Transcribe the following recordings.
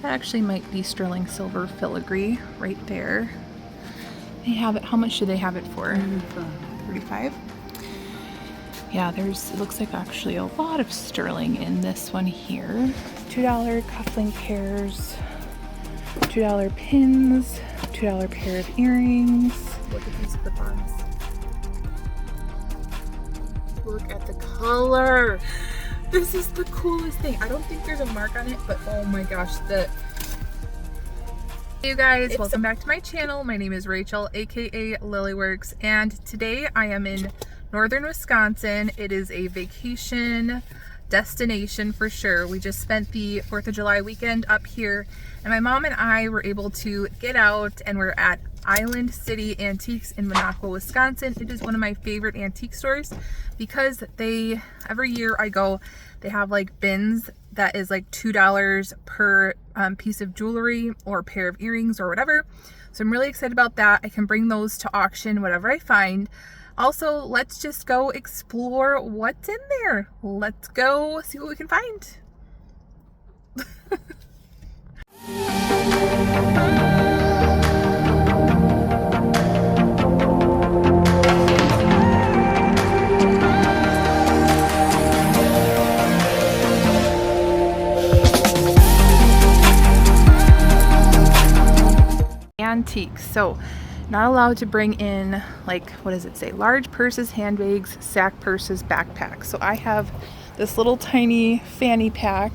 That actually might be sterling silver filigree right there. They have it, how much do they have it for? 35. Yeah, it looks like actually a lot of sterling in this one here. $2 cufflink pairs, $2 pins, $2 pair of earrings. Look at these clip-ons. Look at the color. This is the coolest thing. I don't think there's a mark on it, but oh my gosh, Hey you guys, welcome back to my channel. My name is Rachel, aka Lilyworks, and today I am in northern Wisconsin. It is a vacation destination for sure. We just spent the 4th of July weekend up here, and my mom and I were able to get out, and we're at Island City Antiques in Minocqua, Wisconsin. It is one of my favorite antique stores because every year I go, they have like bins that is like $2 per piece of jewelry or pair of earrings or whatever. So I'm really excited about that. I can bring those to auction, whatever I find. Also, let's just go explore what's in there. Let's go see what we can find. Antiques. So not allowed to bring in, like, what does it say? Large purses, handbags, sack purses, backpacks. So I have this little tiny fanny pack,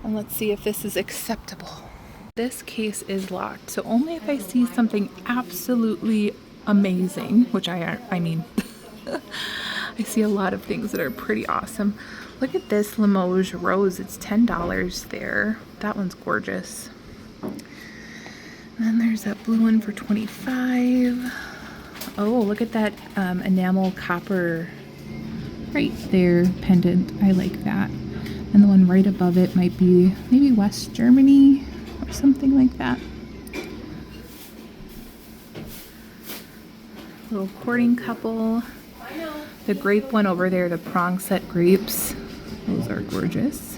and let's see if this is acceptable. This case is locked, so only if I see something absolutely amazing, which I mean, I see a lot of things that are pretty awesome. Look at this Limoges rose. It's $10 there. That one's gorgeous. And then there's that blue one for $25. Oh, look at that enamel copper right there pendant. I like that. And the one right above it might be maybe West Germany or something like that. Little courting couple. The grape one over there, the prong set grapes. Those are gorgeous.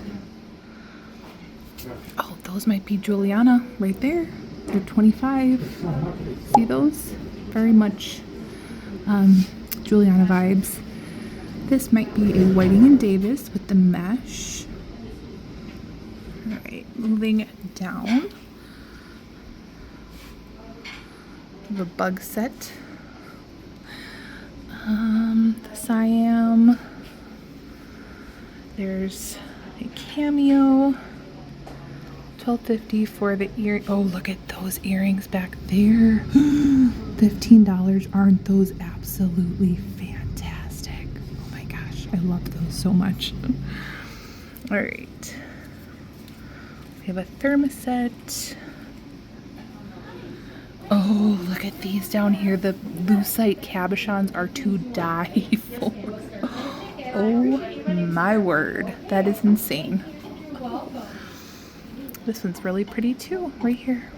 Oh, those might be Juliana right there. They're $25. See those? Very much Juliana vibes. This might be a Whiting and Davis with the mesh. All right, moving down. The bug set. The Siam. There's a cameo. $12.50 for the ear. Oh, look at those earrings back there. $15. Aren't those absolutely fantastic? Oh my gosh, I love those so much. All right. We have a thermoset. Oh, look at these down here. The lucite cabochons are to die for. Oh my word. That is insane. This one's really pretty too, right here.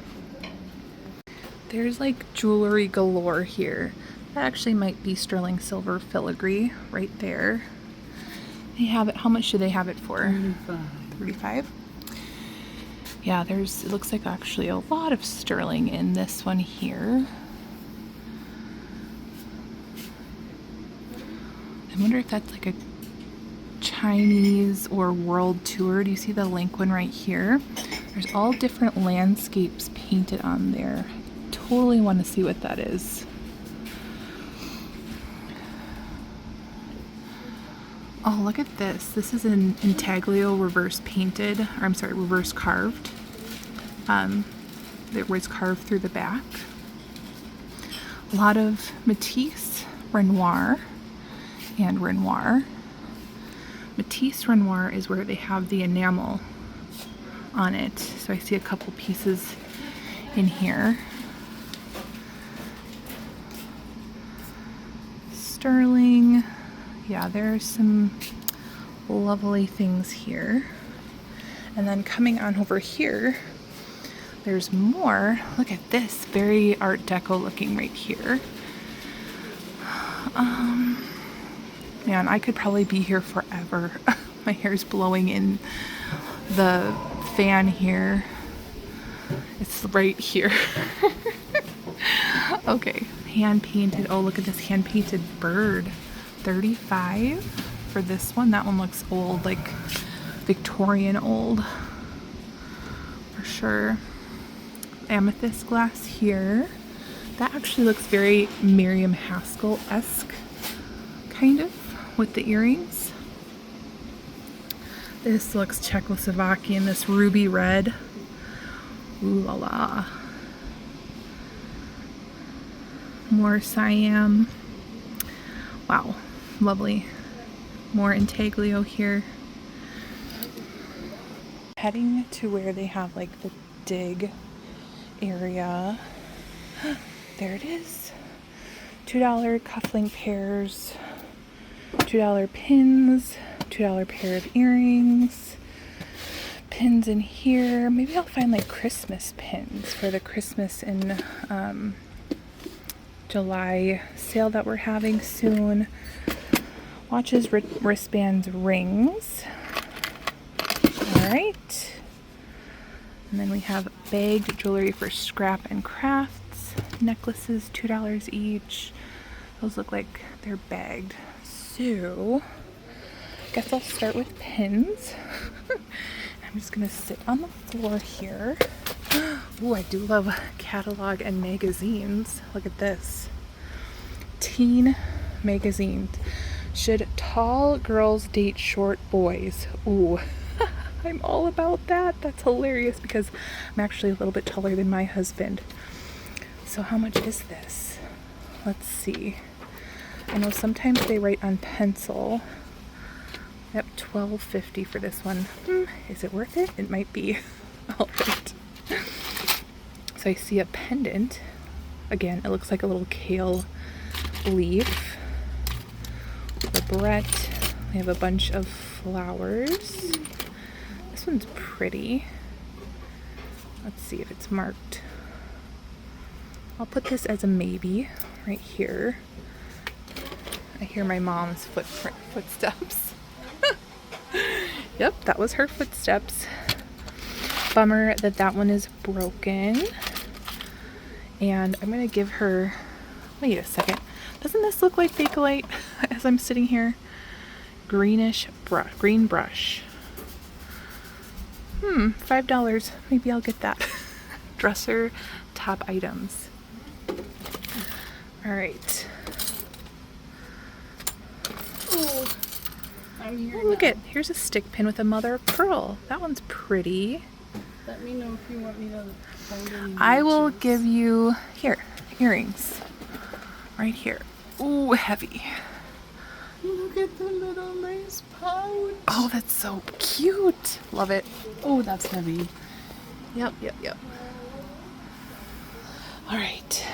There's like jewelry galore here. That actually might be sterling silver filigree right there. They have it, how much do they have it for? 35. Yeah, it looks like actually a lot of sterling in this one here. I wonder if that's like a Chinese or world tour. Do you see the link one right here? There's all different landscapes painted on there. Totally want to see what that is. Oh, look at this. This is an intaglio reverse painted, or I'm sorry, reverse carved. It was carved through the back. A lot of Matisse, Renoir, and Renoir. Matisse Renoir is where they have the enamel on it. So I see a couple pieces in here. Sterling. Yeah, there's some lovely things here. And then coming on over here, there's more. Look at this, very Art Deco looking right here. Man, I could probably be here forever. My hair's blowing in the fan here. It's right here. Okay, hand painted. Oh, look at this hand painted bird. $35 for this one. That one looks old, like Victorian old for sure. Amethyst glass here. That actually looks very Miriam Haskell-esque, kind of, with the earrings. This looks Czechoslovakian, this ruby red. Ooh la la. More Siam. Wow, lovely. More intaglio here. Heading to where they have like the dig area. There it is. $2 cufflink pairs, $2 pins, $2 pair of earrings, pins in here. Maybe I'll find like Christmas pins for the Christmas in July sale that we're having soon. Watches, wristbands, rings. All right. And then we have bagged jewelry for scrap and crafts. Necklaces, $2 each. Those look like they're bagged. So, I guess I'll start with pins. I'm just gonna sit on the floor here. Ooh, I do love catalog and magazines. Look at this. Teen magazine. Should tall girls date short boys? Ooh. I'm all about that. That's hilarious because I'm actually a little bit taller than my husband. So how much is this? Let's see. I know sometimes they write on pencil. Yep, $12.50 for this one. Is it worth it? It might be. All right. So I see a pendant. Again, it looks like a little kale leaf. The barrette. We have a bunch of flowers. This one's pretty. Let's see if it's marked. I'll put this as a maybe right here. I hear my mom's footsteps. Yep, that was her footsteps. Bummer that that one is broken. And I'm gonna give her, wait a second. Doesn't this look like Bakelite as I'm sitting here? Greenish green brush. $5. Maybe I'll get that. Dresser top items. All right. Oh, I'm here. Oh, look at, here's a stick pin with a mother of pearl. That one's pretty. Let me know if you want me to find any. I will give you, here, earrings. Right here. Ooh, heavy. Look at the little lace pouch. Oh, that's so cute. Love it. Oh, that's heavy. Yep. All right.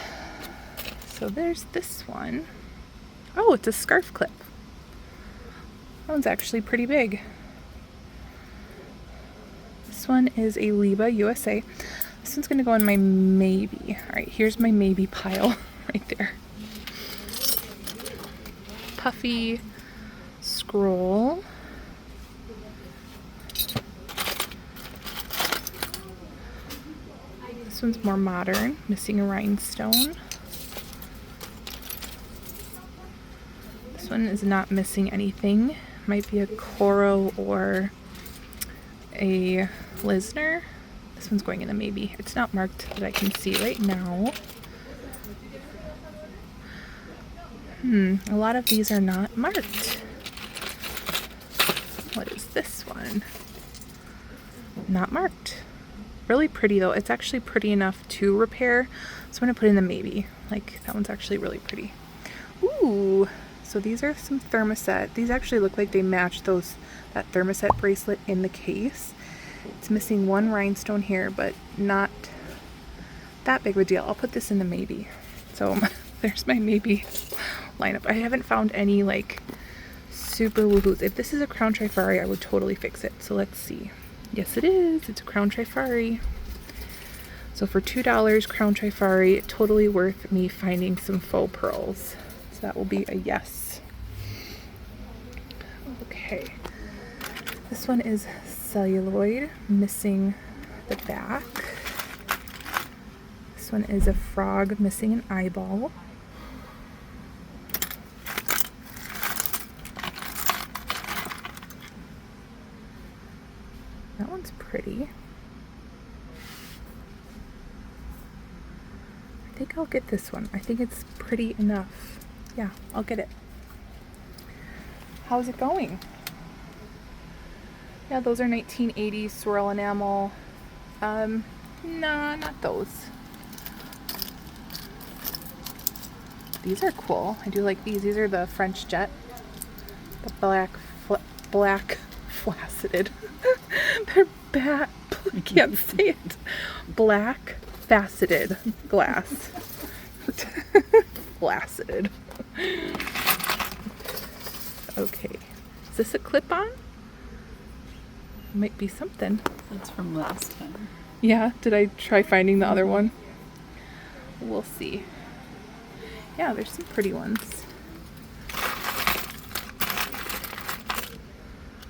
So there's this one. Oh, it's a scarf clip. That one's actually pretty big. This one is a Liba USA. This one's gonna go in my maybe. All right, here's my maybe pile right there. Puffy scroll. This one's more modern, missing a rhinestone. This one is not missing anything. Might be a Coro or a Lisner. This one's going in a maybe. It's not marked that I can see right now. A lot of these are not marked. What is this one? Not marked. Really pretty though. It's actually pretty enough to repair. So I'm gonna put in the maybe. Like, that one's actually really pretty. Ooh, so these are some thermoset. These actually look like they match that thermoset bracelet in the case. It's missing one rhinestone here, but not that big of a deal. I'll put this in the maybe. So there's my maybe lineup. I haven't found any like super woohoos. If this is a Crown Trifari, I would totally fix it. So let's see. Yes, it is. It's a Crown Trifari. So for $2, Crown Trifari, totally worth me finding some faux pearls. So that will be a yes. Okay. This one is celluloid, missing the back. This one is a frog missing an eyeball. That one's pretty. I think I'll get this one. I think it's pretty enough. Yeah, I'll get it. How's it going? Yeah, those are 1980s swirl enamel. Nah, not those. These are cool. I do like these. These are the French Jet. The black faceted. They're I can't say it. Black faceted glass. Faceted. Okay. Is this a clip-on? Might be something. That's from last time. Yeah, did I try finding the other one? We'll see. Yeah, there's some pretty ones.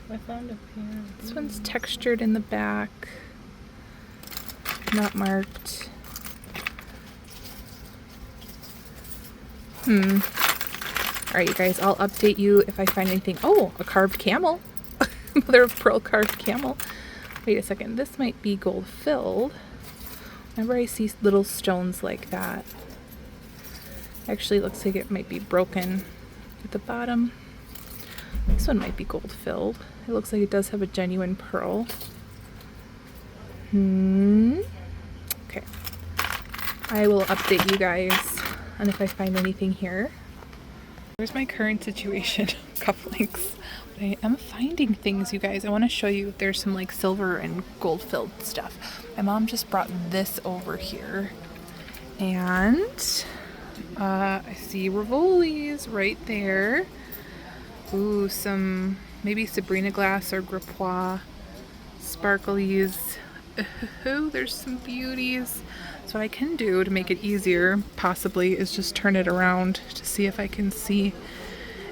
I found a pair. This one's textured in the back. Not marked. Alright, you guys, I'll update you if I find anything. Oh, a carved camel. Mother of pearl carved camel. Wait a second, this might be gold filled. Whenever I see little stones like that, actually looks like it might be broken at the bottom. This one might be gold filled. It looks like it does have a genuine pearl. Okay. I will update you guys on if I find anything here. Here's my current situation. Cufflinks. But I am finding things, you guys. I want to show you. There's some like silver and gold filled stuff. My mom just brought this over here. And I see Rivoli's right there. Ooh, some maybe Sabrina glass or Gripois sparklies. Ooh, there's some beauties. So what I can do to make it easier, possibly, is just turn it around to see if I can see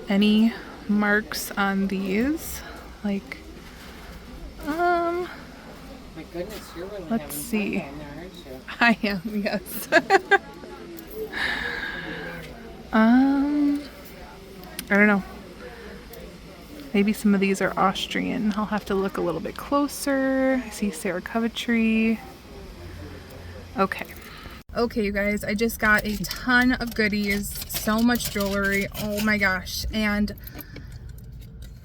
any marks on these. Like, My goodness, you're really let's see. having fun down there, aren't you? I am, yes. I don't know. Maybe some of these are Austrian. I'll have to look a little bit closer. I see Sarah Coventry. Okay. Okay, you guys, I just got a ton of goodies. So much jewelry. Oh my gosh. And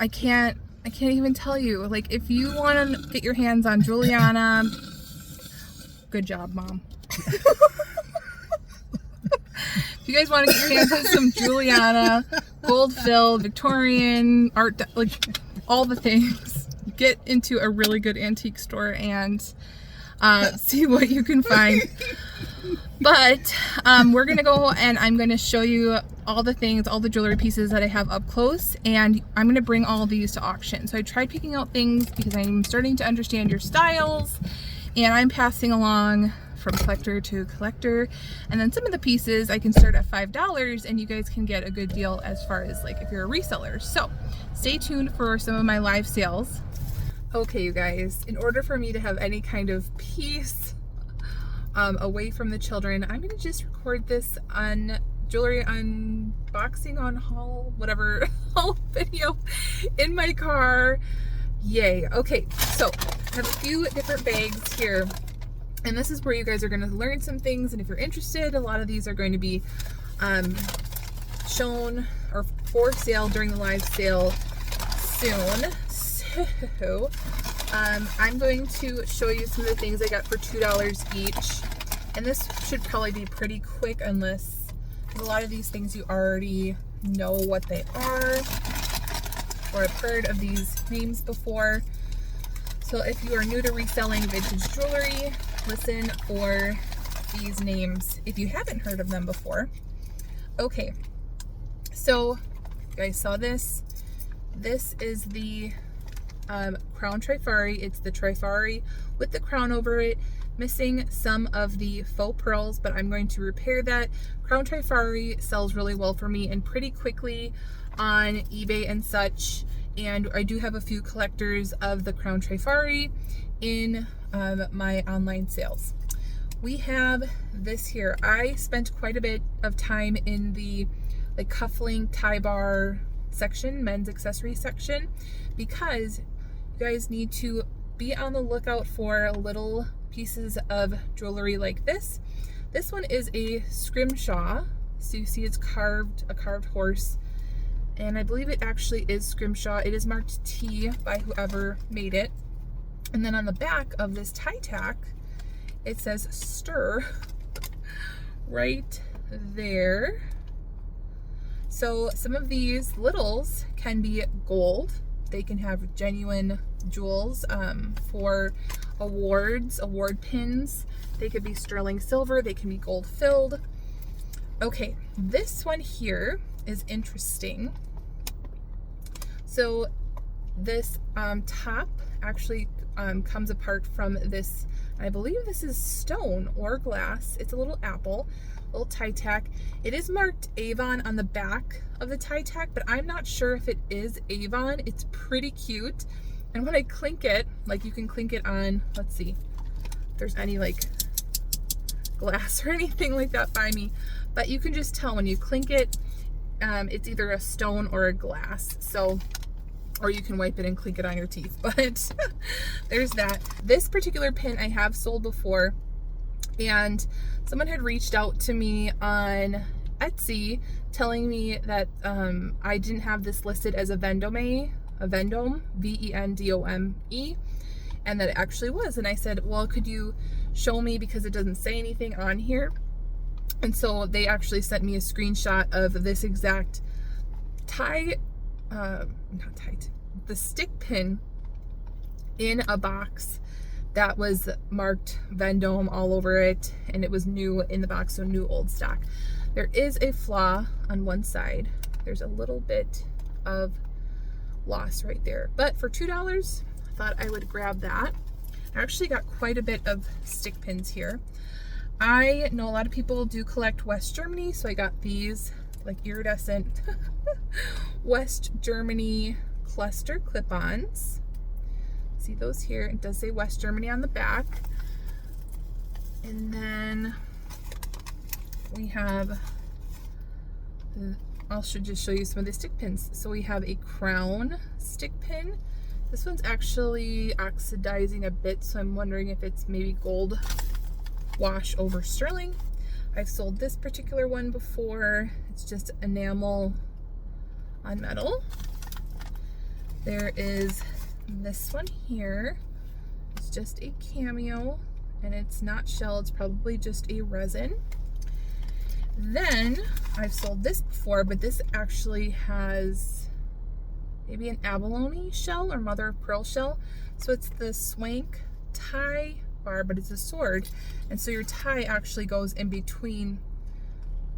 I can't even tell you. Like, if you want to get your hands on Juliana, good job, Mom. If you guys want to get your hands on some Juliana, gold filled, Victorian, art, like all the things, get into a really good antique store and see what you can find. But we're gonna go and I'm gonna show you all the things, all the jewelry pieces that I have up close, and I'm gonna bring all these to auction. So I tried picking out things because I'm starting to understand your styles, and I'm passing along from collector to collector. And then some of the pieces I can start at $5 and you guys can get a good deal as far as like if you're a reseller. So stay tuned for some of my live sales. Okay, you guys, in order for me to have any kind of peace away from the children, I'm gonna just record this on jewelry unboxing on haul, whatever, haul video in my car. Yay. Okay, so I have a few different bags here. And this is where you guys are going to learn some things. And if you're interested, a lot of these are going to be shown or for sale during the live sale soon. So I'm going to show you some of the things I got for $2 each. And this should probably be pretty quick unless a lot of these things you already know what they are or have heard of these names before. So if you are new to reselling vintage jewelry, listen for these names if you haven't heard of them before. Okay, so you guys saw this. This is the crown trifari. It's the trifari with the crown over it, missing some of the faux pearls, but I'm going to repair that. Crown trifari sells really well for me and pretty quickly on eBay and such. And I do have a few collectors of the crown trifari in my online sales. we have this here. I spent quite a bit of time in the like cufflink tie bar section, men's accessory section, because you guys need to be on the lookout for little pieces of jewelry like this. This one is a scrimshaw. So you see it's carved, a carved horse. And I believe it actually is scrimshaw. It is marked T by whoever made it. And then on the back of this tie tack, it says stir right there. So some of these littles can be gold. They can have genuine jewels for awards, award pins. They could be sterling silver. They can be gold filled. Okay, this one here is interesting. So this top actually comes apart from this, I believe this is stone or glass. It's a little apple, little tie tack. It is marked Avon on the back of the tie tack, but I'm not sure if it is Avon. It's pretty cute. And when I clink it, like you can clink it on, let's see if there's any like glass or anything like that by me, but you can just tell when you clink it, it's either a stone or a glass. So, or you can wipe it and clink it on your teeth, but there's that. This particular pin I have sold before, and someone had reached out to me on Etsy telling me that I didn't have this listed as a vendome, V-E-N-D-O-M-E, and that it actually was. And I said, well, could you show me, because it doesn't say anything on here. And so they actually sent me a screenshot of this exact the stick pin in a box that was marked Vendome all over it, and it was new in the box, so new old stock. There is a flaw on one side. There's a little bit of loss right there, but for $2 I thought I would grab that. I actually got quite a bit of stick pins here. I know a lot of people do collect West Germany, so I got these like iridescent West Germany cluster clip-ons. See those here? It does say West Germany on the back. And then we have, I should just show you some of the stick pins. So we have a crown stick pin. This one's actually oxidizing a bit, so I'm wondering if it's maybe gold wash over sterling. I've sold this particular one before. It's just enamel on metal. There is this one here. It's just a cameo, and it's not shell, it's probably just a resin. Then I've sold this before, but this actually has maybe an abalone shell or mother of pearl shell. So it's the Swank tie bar, but it's a sword, and so your tie actually goes in between,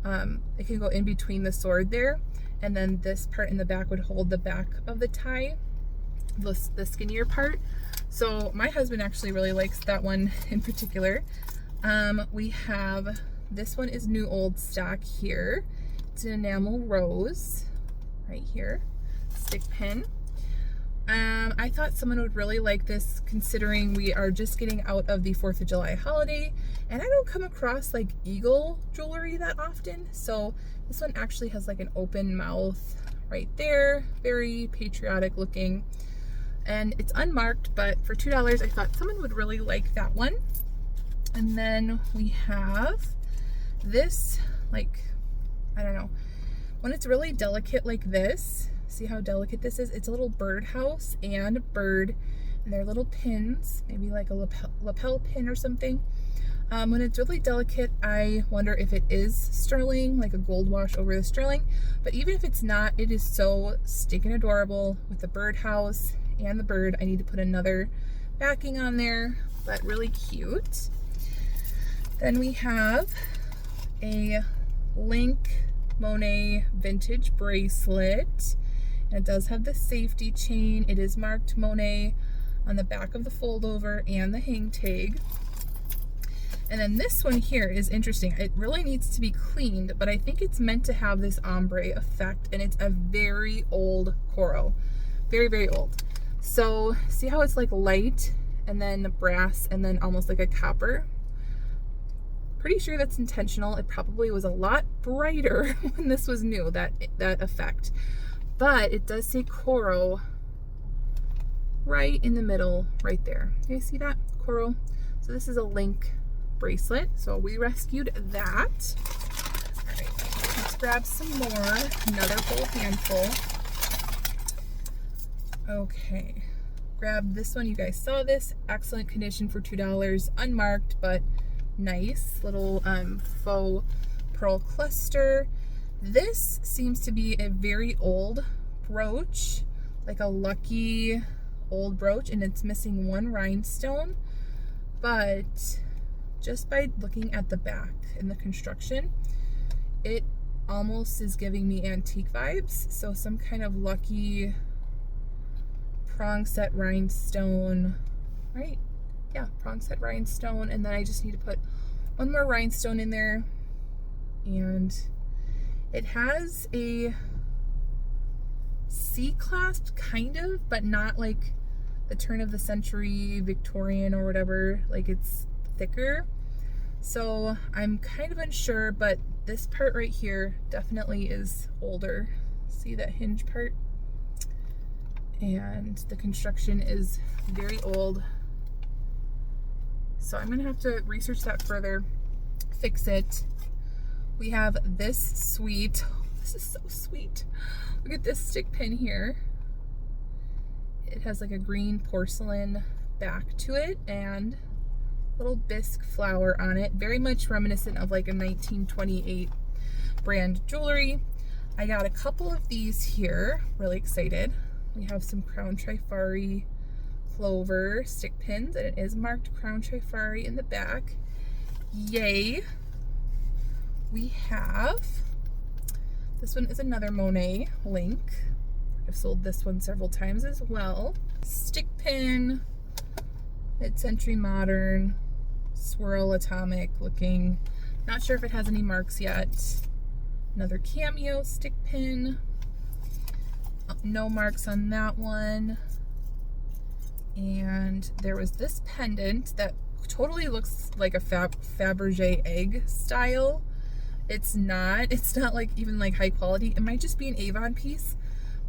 it can go in between the sword there, and then this part in the back would hold the back of the tie, the skinnier part. So my husband actually really likes that one in particular. We have, this one is new old stock here. It's an enamel rose right here, stick pin. I thought someone would really like this, considering we are just getting out of the 4th of July holiday, and I don't come across like eagle jewelry that often. So this one actually has like an open mouth right there, very patriotic looking, and it's unmarked, but for $2 I thought someone would really like that one. And then we have this, like, I don't know, when it's really delicate like this, see how delicate this is? It's a little birdhouse and bird, and they're little pins, maybe like a lapel pin or something. When it's really delicate, I wonder if it is sterling, like a gold wash over the sterling. But even if it's not, it is so stinking adorable with the birdhouse and the bird. I need to put another backing on there, but really cute. Then we have a Link Monet vintage bracelet. And it does have the safety chain. It is marked Monet on the back of the fold over and the hang tag. And then this one here is interesting. It really needs to be cleaned, but I think it's meant to have this ombre effect, and it's a very old coral. Very, very old. So see how it's like light and then brass and then almost like a copper Pretty sure that's intentional. It probably was a lot brighter when this was new, that effect. But it does say Coro right in the middle, right there. You guys see that? Coro. So this is a link bracelet. So we rescued that. All right, let's grab some more. Another whole handful. Okay. Grab this one. You guys saw this. Excellent condition for $2. Unmarked, but nice. Little faux pearl cluster. This seems to be a very old brooch, like a lucky old brooch, and it's missing one rhinestone. But just by looking at the back and the construction, it almost is giving me antique vibes. So some kind of lucky prong set rhinestone, right? Yeah, prong set rhinestone. And then I just need to put one more rhinestone in there. And it has a C-clasp kind of, but not like the turn of the century Victorian or whatever. Like, it's thicker. So I'm kind of unsure, but this part right here definitely is older. See that hinge part? And the construction is very old. So I'm gonna have to research that further, fix it. We have this sweet, this is so sweet. Look at this stick pin here. It has like a green porcelain back to it and little bisque flower on it. Very much reminiscent of like a 1928 brand jewelry. I got a couple of these here, really excited. We have some Crown Trifari clover stick pins, and it is marked Crown Trifari in the back. Yay. We have, this one is another Monet link. I've sold this one several times as well. Stick pin, mid-century modern, swirl atomic looking. Not sure if it has any marks yet. Another cameo stick pin. No marks on that one. And there was this pendant that totally looks like a Fabergé egg style. It's not like even like high quality. It might just be an Avon piece,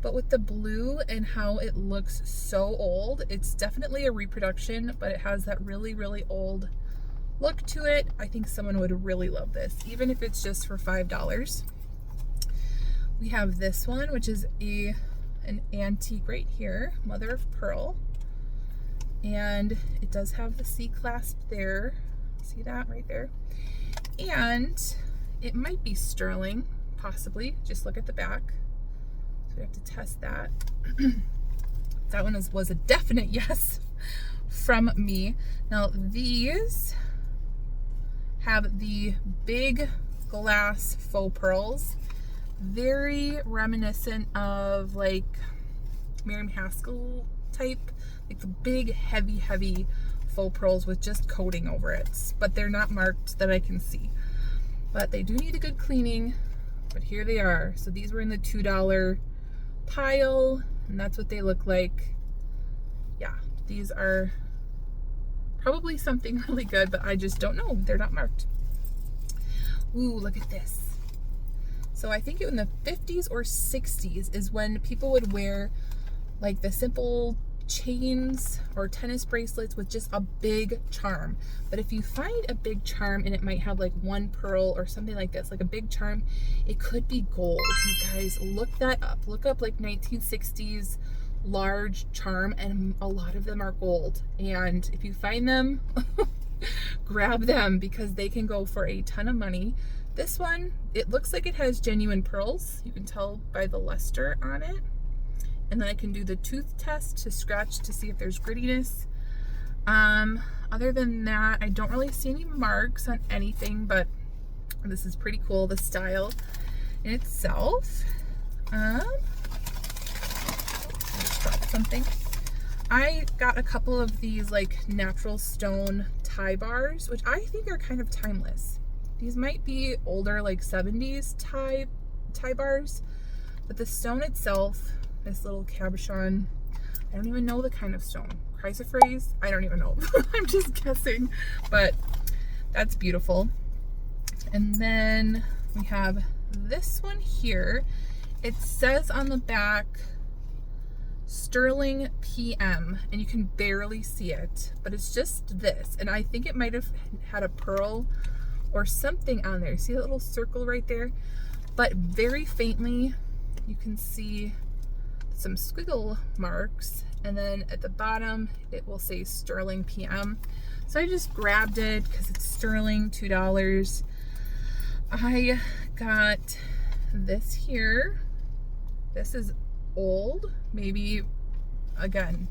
but with the blue and how it looks so old, it's definitely a reproduction, but it has that really, really old look to it. I think someone would really love this, even if it's just for $5. We have this one, which is an antique right here, mother of pearl. And it does have the C-clasp there. See that right there? And it might be sterling, possibly. Just look at the back. So we have to test that. That one was a definite yes from me. Now these have the big glass faux pearls. Very reminiscent of like Miriam Haskell type, like the big heavy faux pearls with just coating over it, but they're not marked that I can see, but they do need a good cleaning. But here they are. So these were in the $2 pile, and that's what they look like. Yeah, these are probably something really good, but I just don't know. They're not marked. Ooh, look at this. So I think in the 50s or 60s is when people would wear like the simple chains or tennis bracelets with just a big charm. But if you find a big charm and it might have like one pearl or something like this, like a big charm, it could be gold. You guys, look that up. Look up like 1960s large charm, and a lot of them are gold. And if you find them, grab them, because they can go for a ton of money. This one, it looks like it has genuine pearls. You can tell by the luster on it. And then I can do the tooth test to scratch to see if there's grittiness. Other than that, I don't really see any marks on anything, but this is pretty cool, the style in itself. Let's drop something. I got a couple of these like natural stone tie bars, which I think are kind of timeless. These might be older, like 70s tie bars, but the stone itself, this little cabochon, I don't even know the kind of stone. Chrysoprase? I don't even know. I'm just guessing, but that's beautiful. And then we have this one here. It says on the back Sterling PM, and you can barely see it, but it's just this. And I think it might have had a pearl or something on there. See that little circle right there? But very faintly, you can see some squiggle marks. And then at the bottom, it will say Sterling PM. So I just grabbed it because it's sterling, $2. I got this here. This is old, maybe, again,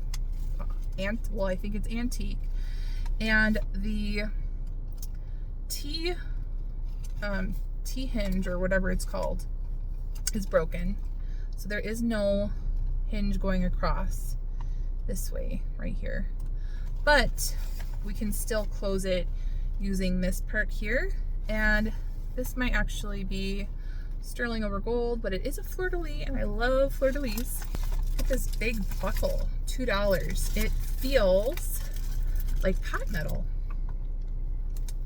well, I think it's antique. And the T hinge, or whatever it's called, is broken. So there is no hinge going across this way right here. But we can still close it using this part here. And this might actually be sterling over gold, but it is a fleur-de-lis, and I love fleur-de-lis. Look at this big buckle, $2. It feels like pot metal.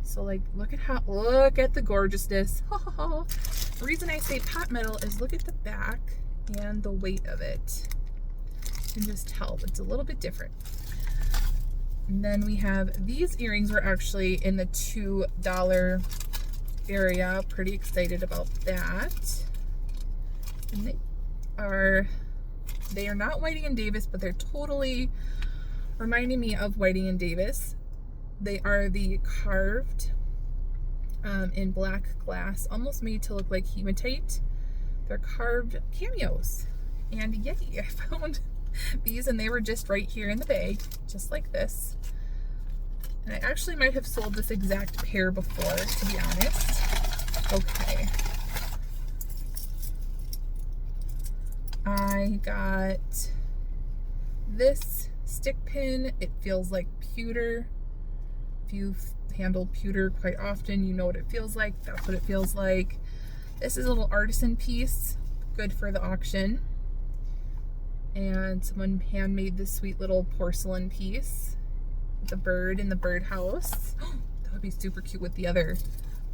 So like, look at the gorgeousness. The reason I say pot metal is look at the back and the weight of it. You can just tell it's a little bit different. And then we have these earrings were actually in the $2 area. Pretty excited about that. And they are not Whiting and Davis, but they're totally reminding me of Whiting and Davis. They are the carved in black glass, almost made to look like hematite. They're carved cameos. And yay, I found these, and they were just right here in the bag, just like this. And I actually might have sold this exact pair before, to be honest. Okay. I got this stick pin. It feels like pewter. If you've handled pewter quite often, you know what it feels like. That's what it feels like. This is a little artisan piece, good for the auction. And someone handmade this sweet little porcelain piece. The bird in the birdhouse. That would be super cute with the other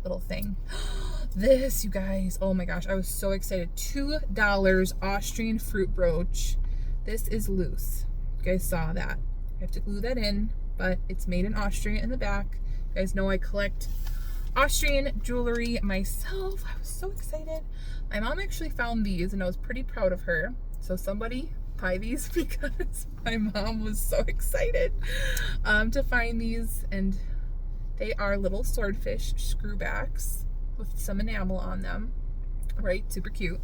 little thing. This, you guys, oh my gosh, I was so excited. $2 Austrian fruit brooch. This is loose. You guys saw that. I have to glue that in, but it's made in Austria in the back. You guys know I collect Austrian jewelry myself. I was so excited. My mom actually found these, and I was pretty proud of her. So somebody buy these, because my mom was so excited to find these. And they are little swordfish screwbacks with some enamel on them, right? Super cute.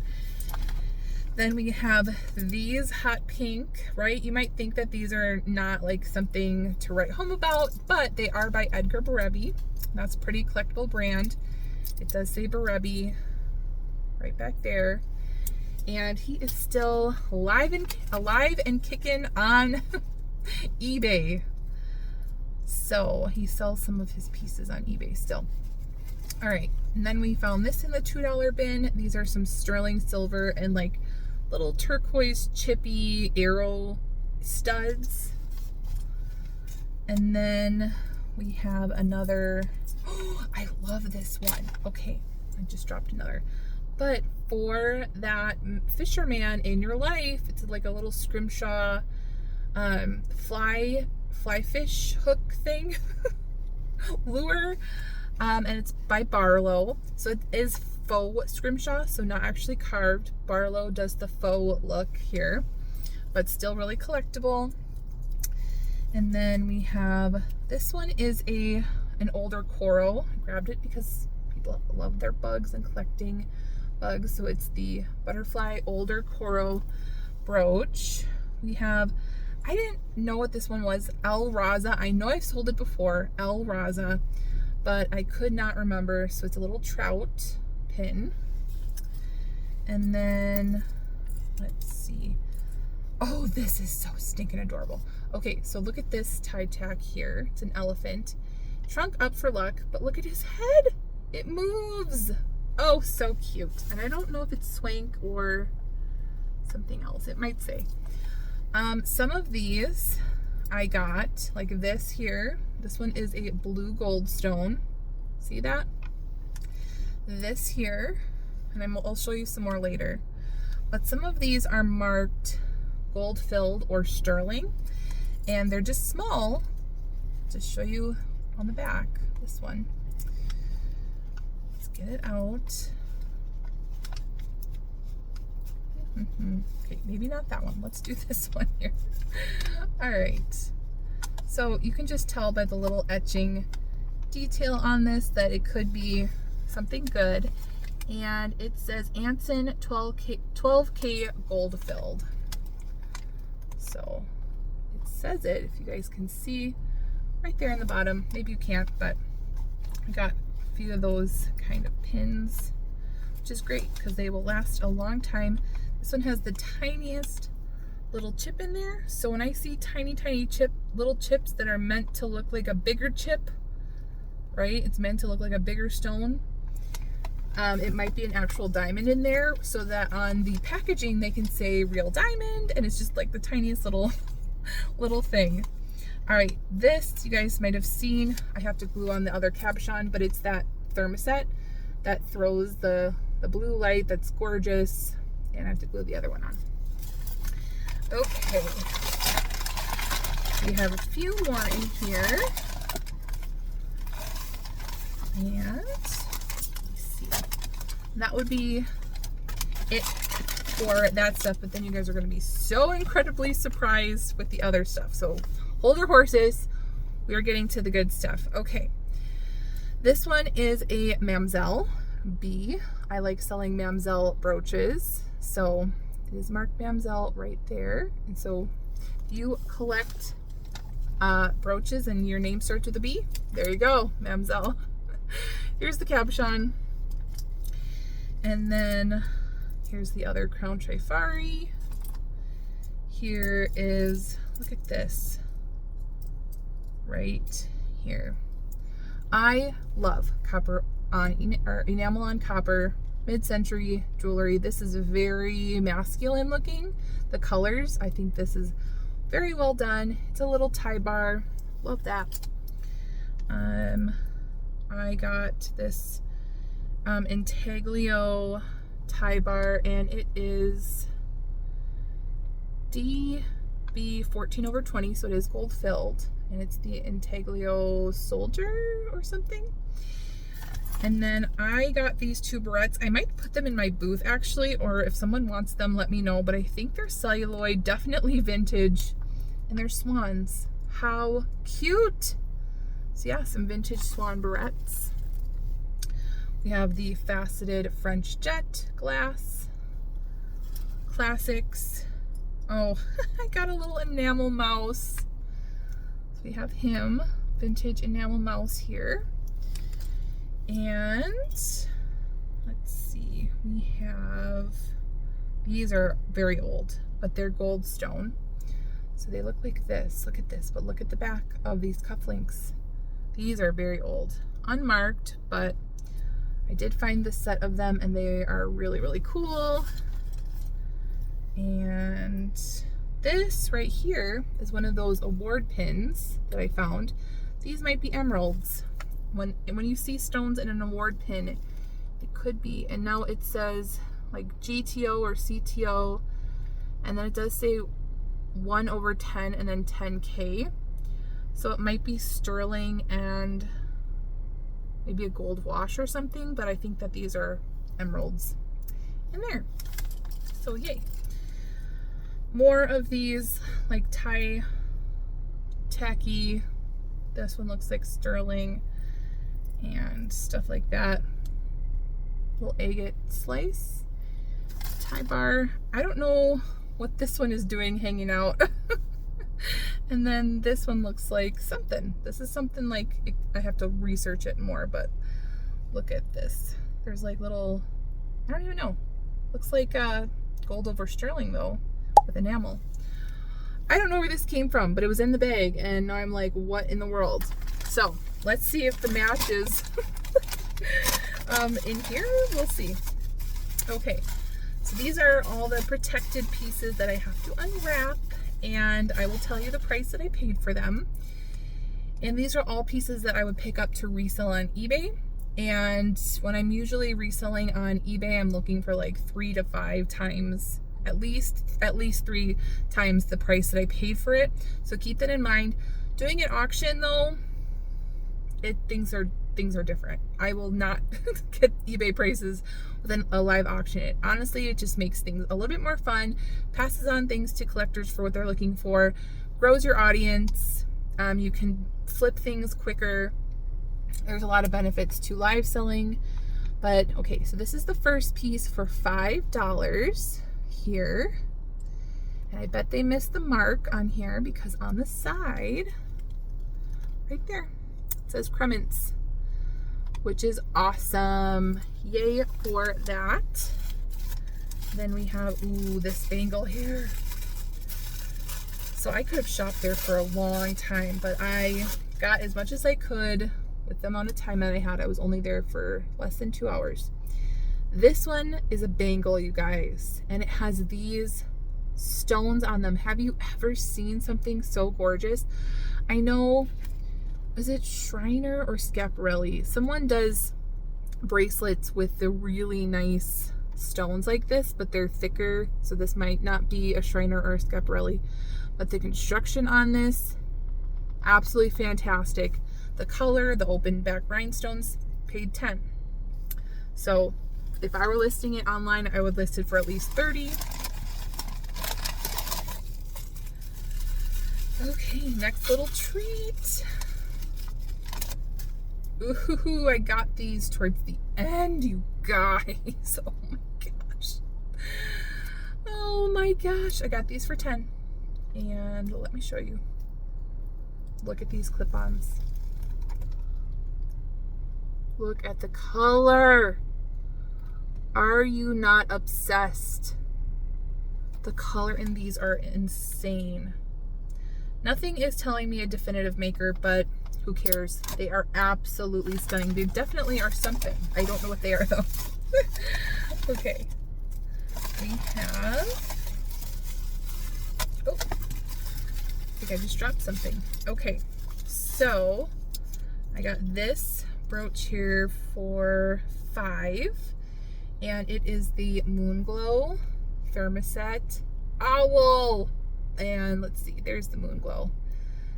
Then we have these hot pink, right? You might think that these are not like something to write home about, but they are by Edgar Berebi. That's a pretty collectible brand. It does say Berebi right back there. And he is still alive and kicking on eBay. So he sells some of his pieces on eBay still. All right, and then we found this in the $2 bin. These are some sterling silver and like little turquoise chippy arrow studs. And then we have another, oh, I love this one. Okay, I just dropped another. But for that fisherman in your life, it's like a little scrimshaw fly fish hook thing, lure, and it's by Barlow. So it is faux scrimshaw, so not actually carved. Barlow does the faux look here, but still really collectible. And then we have, this one is an older coral. I grabbed it because people love their bugs and collecting bugs. So it's the butterfly older coral brooch. We have, I didn't know what this one was, El Raza. I know I've sold it before, El Raza, but I could not remember. So it's a little trout pin. And then, let's see. Oh, this is so stinking adorable. Okay, so look at this tie tack here. It's an elephant. Trunk up for luck, but look at his head. It moves. Oh, so cute. And I don't know if it's swank or something else. It might say. Some of these I got, like this here. This one is a blue gold stone. See that? this here, and I'll show you some more later, but some of these are marked gold filled or sterling, and they're just small. Just show you on the back, this one. Let's get it out. Okay, maybe not that one. Let's do this one here. All right. So you can just tell by the little etching detail on this that it could be something good. And it says Anson 12K gold filled. So it says it, if you guys can see right there in the bottom. Maybe you can't, but I got a few of those kind of pins, which is great because they will last a long time. This one has the tiniest little chip in there. So when I see tiny little chips that are meant to look like a bigger chip, right? It's meant to look like a bigger stone. It might be an actual diamond in there, so that on the packaging they can say real diamond, and it's just like the tiniest little thing. All right, this you guys might have seen. I have to glue on the other cabochon, but it's that thermoset that throws the blue light. That's gorgeous. And I have to glue the other one on. Okay, we have a few more in here, and let's see, that would be it for that stuff, but then you guys are going to be so incredibly surprised with the other stuff, so hold your horses. We are getting to the good stuff. Okay, this one is a Mamselle B. I like selling Mamselle brooches. So it is marked Mamselle right there. And so if you collect brooches and your name starts with a B, there you go, Mamselle. Here's the cabochon. And then here's the other crown trifari. Here is, look at this right here. I love copper on, or enamel on copper mid-century jewelry. This is very masculine looking. The colors, I think this is very well done. It's a little tie bar. Love that. I got this intaglio tie bar, and it is DB 14/20, so it is gold filled, and it's the intaglio soldier or something. And then I got these two barrettes. I might put them in my booth actually, or if someone wants them, let me know, but I think they're celluloid, definitely vintage, and they're swans. How cute. So yeah, some vintage swan barrettes. We have the faceted French jet glass classics. Oh, I got a little enamel mouse. So we have him, vintage enamel mouse here. And let's see, we have, these are very old, but they're gold stone. So they look like this. Look at this, but look at the back of these cufflinks. These are very old, unmarked, but I did find this set of them and they are really, really cool. And this right here is one of those award pins that I found. These might be emeralds. When you see stones in an award pin, it could be. And now it says like GTO or CTO, and then it does say 1/10 and then 10K. So it might be sterling and maybe a gold wash or something, but I think that these are emeralds in there. So yay. More of these like tacky. This one looks like sterling and stuff like that. Little agate slice, tie bar. I don't know what this one is doing hanging out. And then this one looks like something. This is something like, I have to research it more, but look at this. There's like little, I don't even know. Looks like gold over sterling though, with enamel. I don't know where this came from, but it was in the bag, and now I'm like, what in the world? So let's see if the match is in here. We'll see. Okay, so these are all the protected pieces that I have to unwrap, and I will tell you the price that I paid for them. And these are all pieces that I would pick up to resell on eBay. And when I'm usually reselling on eBay, I'm looking for like 3 to 5 times, at least 3 times the price that I paid for it. So keep that in mind. Doing an auction though, things are different. I will not get eBay prices within a live auction. Honestly, it just makes things a little bit more fun, passes on things to collectors for what they're looking for, grows your audience. You can flip things quicker. There's a lot of benefits to live selling. But okay, so this is the first piece for $5 here. And I bet they missed the mark on here because on the side, right there, it says Crements, which is awesome. Yay for that. Then we have, ooh, this bangle here. So I could have shopped there for a long time, but I got as much as I could with the amount of time that I had. I was only there for less than 2 hours. This one is a bangle, you guys, and it has these stones on them. Have you ever seen something so gorgeous? I know, is it Shriner or Schiaparelli? Someone does bracelets with the really nice stones like this, but they're thicker, so this might not be a Shriner or a Schiaparelli. But the construction on this, absolutely fantastic. The color, the open back rhinestones, paid 10. So if I were listing it online, I would list it for at least 30. Okay, next little treat. Ooh, I got these towards the end, you guys. Oh my gosh. Oh my gosh. I got these for 10. And let me show you. Look at these clip-ons. Look at the color. Are you not obsessed? The color in these are insane. Nothing is telling me a definitive maker, but who cares? They are absolutely stunning. They definitely are something. I don't know what they are though. Okay. We have, oh, I think I just dropped something. Okay, so I got this brooch here for $5, and it is the Moonglow Thermoset Owl. And let's see, there's the Moonglow.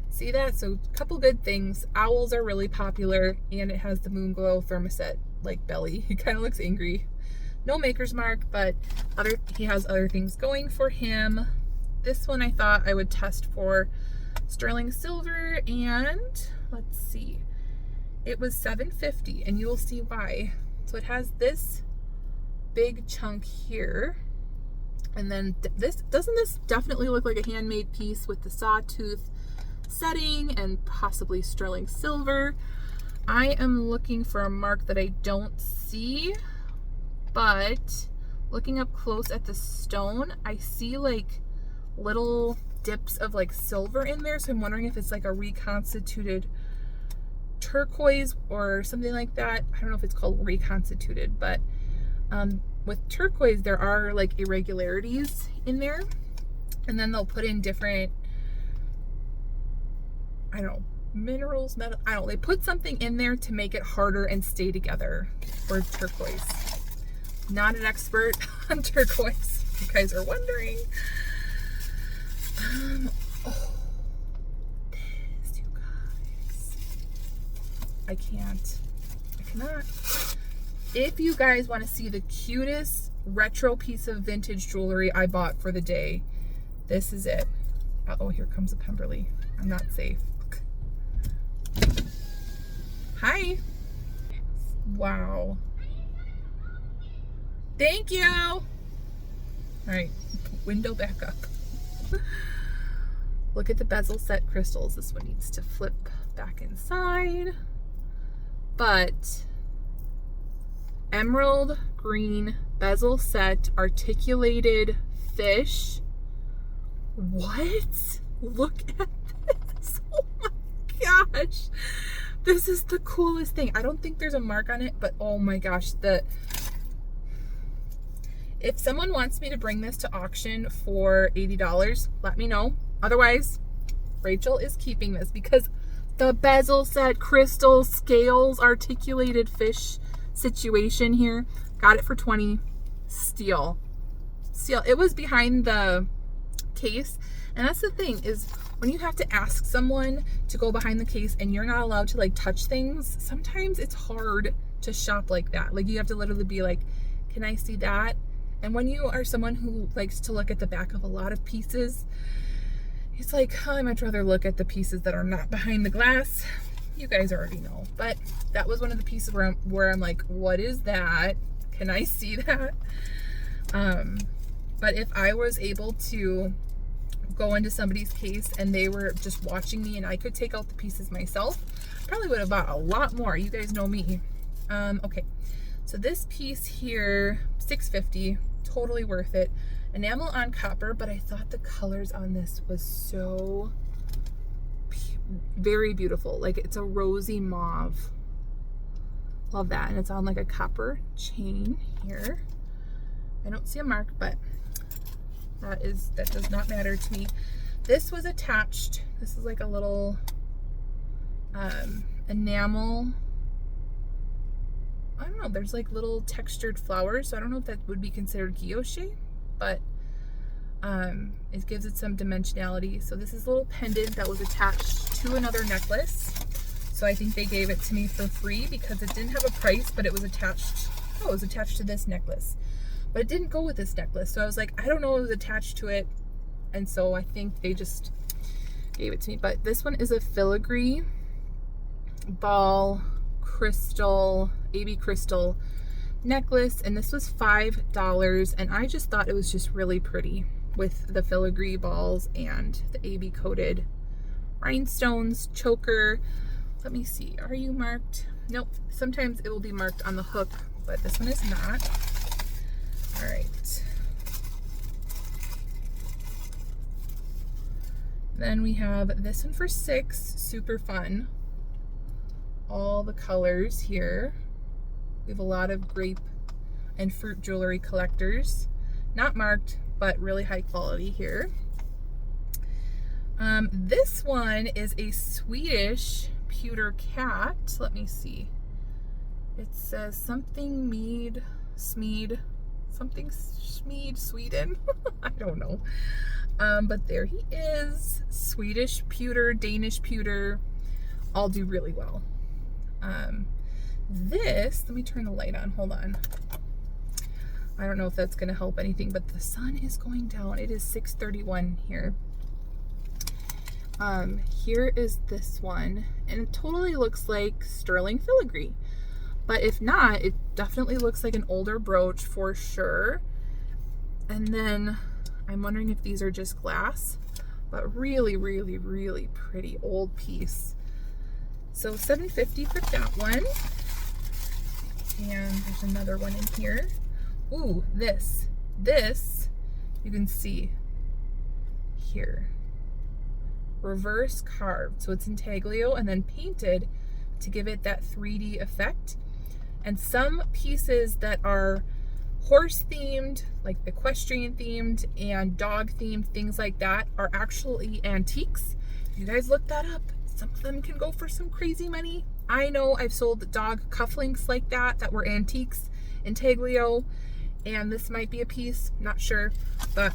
See that? So a couple good things. Owls are really popular, and it has the Moonglow Thermoset like belly. He kind of looks angry. No maker's mark, but he has other things going for him. This one I thought I would test for sterling silver, and let's see, it was $7.50, and you will see why. So it has this big chunk here, and then doesn't this definitely look like a handmade piece with the sawtooth setting and possibly sterling silver? I am looking for a mark that I don't see, but looking up close at the stone, I see like little dips of like silver in there, so I'm wondering if it's like a reconstituted turquoise or something like that. I don't know if it's called reconstituted, but with turquoise there are like irregularities in there, and then they'll put in different, I don't know, minerals, metal, I don't know, they put something in there to make it harder and stay together for turquoise. Not an expert on turquoise, if you guys are wondering. Oh, this, you guys. I cannot. If you guys want to see the cutest retro piece of vintage jewelry I bought for the day, this is it. Uh-oh, here comes a Pemberley. I'm not safe. Hi. Wow. Thank you. All right, window back up. Look at the bezel set crystals. This one needs to flip back inside. But emerald green bezel set articulated fish. What? Look at this. Oh my gosh. This is the coolest thing. I don't think there's a mark on it, but oh my gosh, if someone wants me to bring this to auction for $80, let me know. Otherwise, Rachel is keeping this because The bezel set, crystal, scales, articulated fish situation here. Got it for $20. Steal. It was behind the case, and that's the thing, is when you have to ask someone to go behind the case and you're not allowed to like touch things, sometimes it's hard to shop like that. Like you have to literally be like, can I see that? And when you are someone who likes to look at the back of a lot of pieces, it's like, oh, I'd much rather look at the pieces that are not behind the glass. You guys already know, but that was one of the pieces where I'm like, what is that? Can I see that? But if I was able to go into somebody's case and they were just watching me and I could take out the pieces myself, I probably would have bought a lot more. You guys know me. Okay, so this piece here, $6.50, totally worth it. Enamel on copper, but I thought the colors on this was so very beautiful. Like it's a rosy mauve. Love that. And it's on like a copper chain here. I don't see a mark, but that does not matter to me. This was attached. This is like a little enamel. I don't know, there's like little textured flowers, so I don't know if that would be considered guilloche, but it gives it some dimensionality. So this is a little pendant that was attached to another necklace. So I think they gave it to me for free because it didn't have a price, but it was attached. Oh, it was attached to this necklace, but it didn't go with this necklace. So I was like, I don't know, it was attached to it. And so I think they just gave it to me. But this one is a filigree ball crystal, AB crystal necklace, and this was $5, and I just thought it was just really pretty with the filigree balls and the AB coated rhinestones, choker. Let me see, are you marked? Nope, sometimes it will be marked on the hook, but this one is not. All right. Then we have this one for $6, super fun. All the colors here. We have a lot of grape and fruit jewelry collectors. Not marked, but really high quality here. This one is a Swedish pewter cat. Let me see. It says something Schmied, Sweden. I don't know. But there he is. Swedish pewter, Danish pewter, all do really well. This, let me turn the light on, hold on. I don't know if that's gonna help anything, but the sun is going down. It is 6:31 here. Here is this one, and it totally looks like sterling filigree. But if not, it definitely looks like an older brooch for sure. And then I'm wondering if these are just glass, but really, really, really pretty old piece. So $7.50 for that one. And there's another one in here. Ooh, this you can see here. Reverse carved. So it's intaglio and then painted to give it that 3D effect. And some pieces that are horse themed, like equestrian themed and dog themed, things like that, are actually antiques. If you guys look that up, some of them can go for some crazy money. I know I've sold dog cufflinks like that were antiques, intaglio, and this might be a piece, not sure, but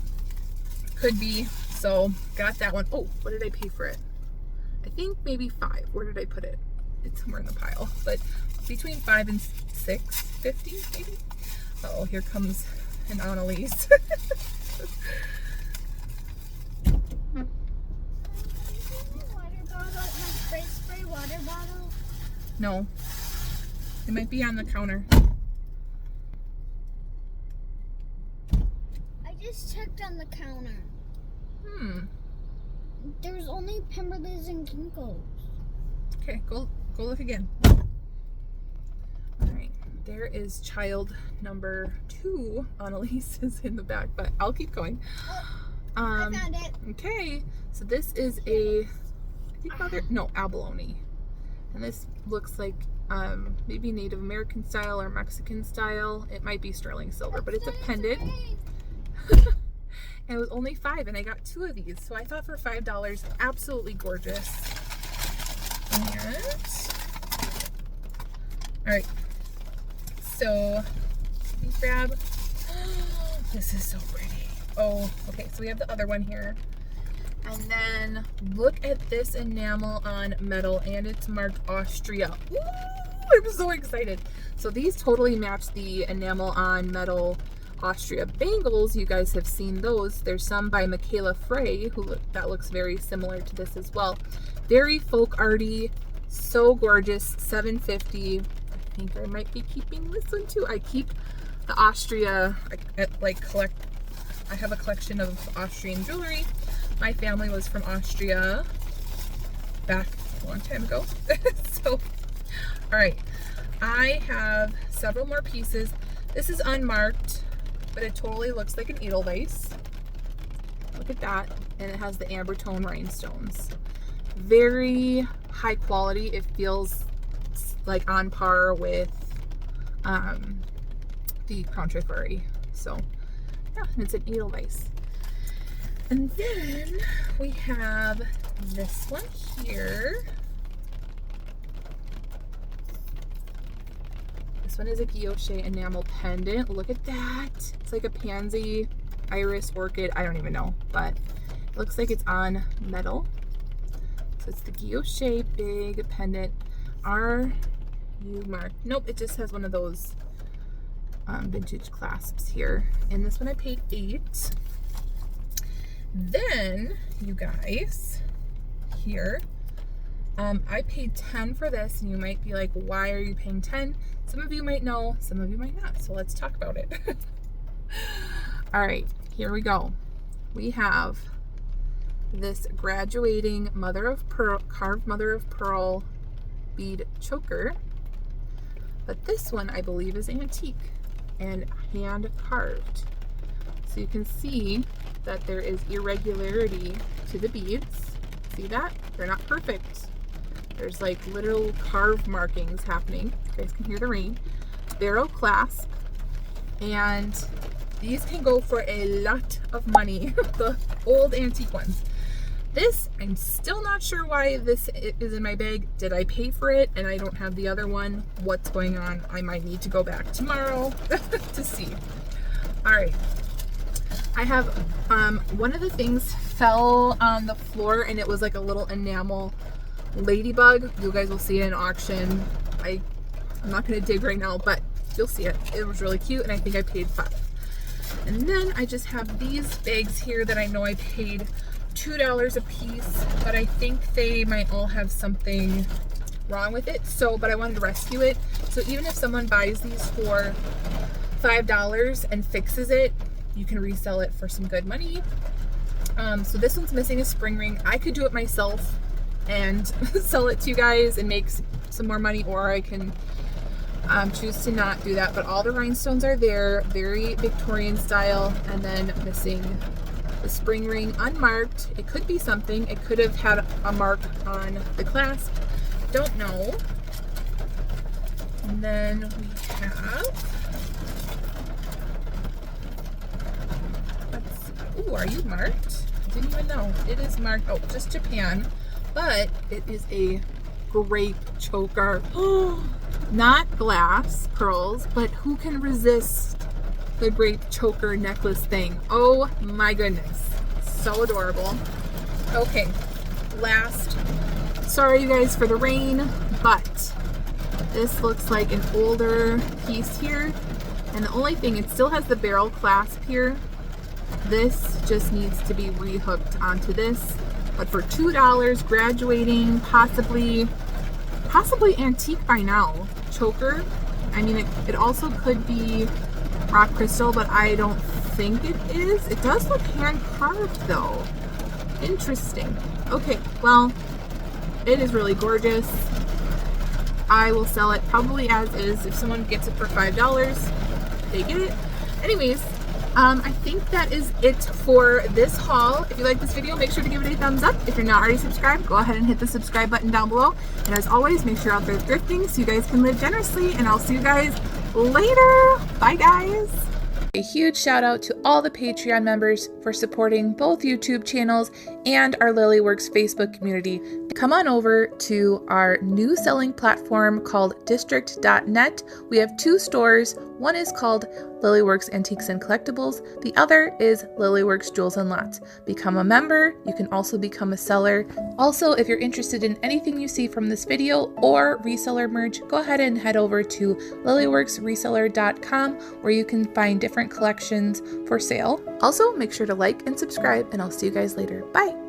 could be. So got that one. Oh, what did I pay for it? I think maybe $5. Where did I put it? It's somewhere in the pile, but between $5 and $6.50 maybe. Oh, here comes an Annalise. Spray water bottle? No, it might be on the counter. I just checked on the counter. There's only Pemberleys and Kinkos. Okay, go look again. All right, there is child number 2. Annalise is in the back, but I'll keep going. I found it. Okay, so this is abalone. And this looks like maybe Native American style or Mexican style. It might be sterling silver, but it's a pendant. And it was only $5, and I got 2 of these. So I thought for $5, absolutely gorgeous. All right, so let me grab, this is so pretty. Oh, okay, so we have the other one here. And then look at this enamel on metal, and it's marked Austria. Ooh, I'm so excited. So these totally match the enamel on metal Austria bangles. You guys have seen those. There's some by Michaela Frey, that looks very similar to this as well. Very folk arty, so gorgeous. $7.50. I think I might be keeping this one too. I keep the Austria, I have a collection of Austrian jewelry. My family was from Austria back a long time ago. So, all right, I have several more pieces. This is unmarked, but it totally looks like an Edelweiss. Look at that. And it has the amber tone rhinestones. Very high quality. It feels like on par with the Crown Trifari. So yeah, and it's an Edelweiss. And then we have this one here. This one is a guilloche enamel pendant. Look at that. It's like a pansy, iris, orchid. I don't even know, but it looks like it's on metal. So it's the guilloche big pendant. Are you marked? Nope, it just has one of those vintage clasps here. And this one I paid $8. Then, you guys, here, I paid $10 for this, and you might be like, why are you paying $10? Some of you might know, some of you might not, so let's talk about it. All right, here we go. We have this graduating carved mother of pearl bead choker, but this one I believe is antique and hand carved. So you can see that there is irregularity to the beads. See that? They're not perfect. There's like little carved markings happening. You guys can hear the ring. Barrel clasp. And these can go for a lot of money. The old antique ones. This, I'm still not sure why this is in my bag. Did I pay for it and I don't have the other one? What's going on? I might need to go back tomorrow to see. All right. I have, one of the things fell on the floor, and it was like a little enamel ladybug. You guys will see it in auction. I'm not going to dig right now, but you'll see it. It was really cute, and I think I paid $5. And then I just have these bags here that I know I paid $2 a piece, but I think they might all have something wrong with it. So, but I wanted to rescue it. So even if someone buys these for $5 and fixes it, you can resell it for some good money. So this one's missing a spring ring. I could do it myself and sell it to you guys and make some more money, or I can choose to not do that. But all the rhinestones are there, very Victorian style, and then missing the spring ring, unmarked. It could be something. It could have had a mark on the clasp. Don't know. And then we have, ooh, are you marked? I didn't even know. It is marked. Oh, just Japan. But it is a grape choker. Not glass pearls, but who can resist the grape choker necklace thing? Oh my goodness. So adorable. Okay, last. Sorry you guys for the rain, but this looks like an older piece here. And the only thing, it still has the barrel clasp here. This just needs to be rehooked onto this. But for $2, graduating, possibly antique by now. Choker. I mean, it also could be rock crystal, but I don't think it is. It does look hand carved though. Interesting. Okay, well, it is really gorgeous. I will sell it probably as is. If someone gets it for $5, they get it. Anyways, I think that is it for this haul. If you like this video, make sure to give it a thumbs up. If you're not already subscribed, go ahead and hit the subscribe button down below. And as always, make sure you're out there thrifting so you guys can live generously. And I'll see you guys later. Bye, guys. A huge shout out to all the Patreon members for supporting both YouTube channels and our Lilyworks Facebook community. Come on over to our new selling platform called district.net. We have 2 stores. One is called Lilyworks Antiques and Collectibles. The other is Lilyworks Jewels and Lots. Become a member. You can also become a seller. Also, if you're interested in anything you see from this video or reseller merch, go ahead and head over to lilyworksreseller.com where you can find different collections for sale. Also, make sure to like and subscribe, and I'll see you guys later. Bye!